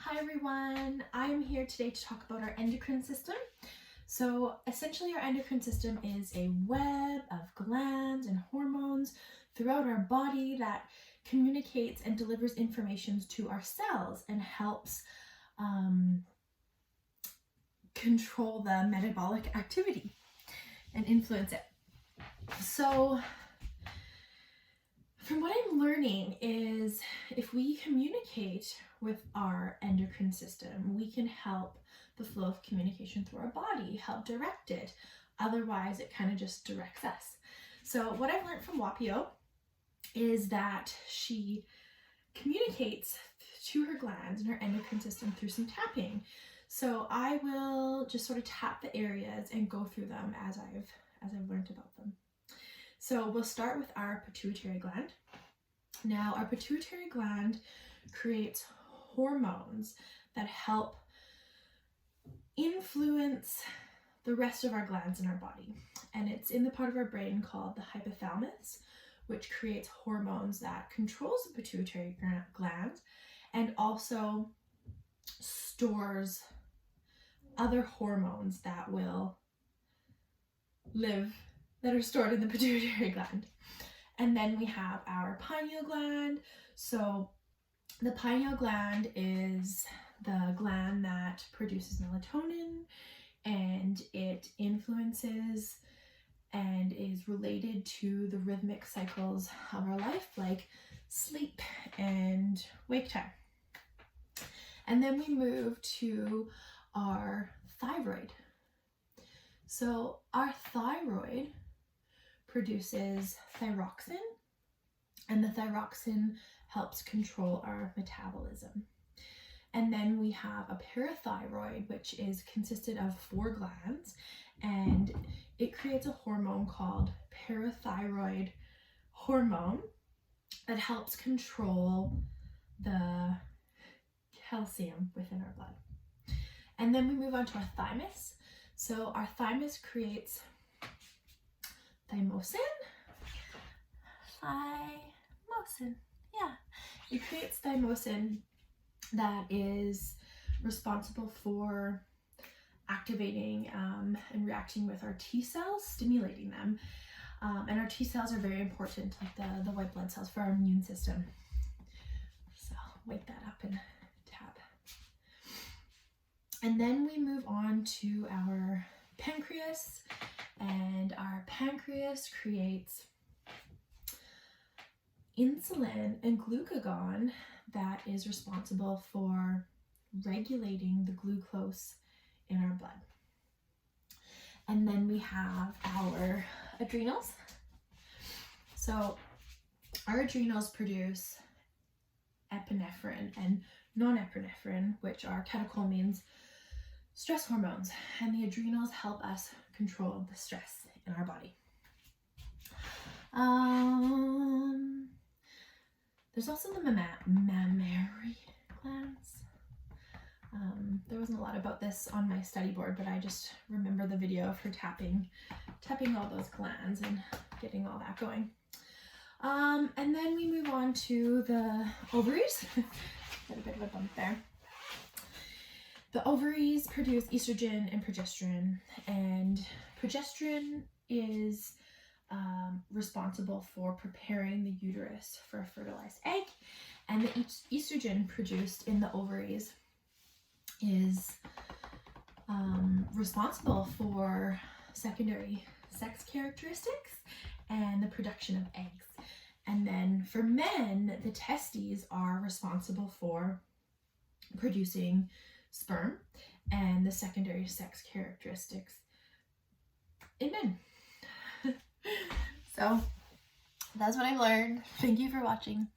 Hi everyone, I'm here today to talk about our endocrine system. So essentially our endocrine system is a web of glands and hormones throughout our body that communicates and delivers information to our cells and helps control the metabolic activity and influence it. So from what I'm learning is if we communicate with our endocrine system, we can help the flow of communication through our body, help direct it. Otherwise, it kind of just directs us. So what I've learned from Whapio is that she communicates to her glands and her endocrine system through some tapping. So I will just sort of tap the areas and go through them as I've learned about them. So we'll start with our pituitary gland. Now, our pituitary gland creates hormones that help influence the rest of our glands in our body. And it's in the part of our brain called the hypothalamus, which creates hormones that controls the pituitary gland and also stores other hormones that will live that are stored in the pituitary gland. And then we have our pineal gland. So the pineal gland is the gland that produces melatonin, and it influences and is related to the rhythmic cycles of our life, like sleep and wake time. And then we move to our thyroid. So our thyroid produces thyroxine, and the thyroxine helps control our metabolism. And then we have a parathyroid, which is consisted of 4 glands, and it creates a hormone called parathyroid hormone that helps control the calcium within our blood. And then we move on to our thymus. So our thymus creates thymosin. Yeah. It creates thymosin that is responsible for activating and reacting with our T cells, stimulating them. And our T cells are very important, like the white blood cells, for our immune system. So wake that up and tap. And then we move on to our pancreas, and our pancreas creates insulin and glucagon that is responsible for regulating the glucose in our blood. And then we have our adrenals. So our adrenals produce epinephrine and norepinephrine, which are catecholamines, stress hormones, and the adrenals help us control the stress in our body. There's also the mammary glands. There wasn't a lot about this on my study board, but I just remember the video of her tapping all those glands and getting all that going. And then we move on to the ovaries. Got a bit of a bump there. The ovaries produce estrogen and progesterone, and progesterone is responsible for preparing the uterus for a fertilized egg, and the estrogen produced in the ovaries is responsible for secondary sex characteristics and the production of eggs. And then for men, the testes are responsible for producing sperm and the secondary sex characteristics in men. So that's what I've learned. Thank you for watching.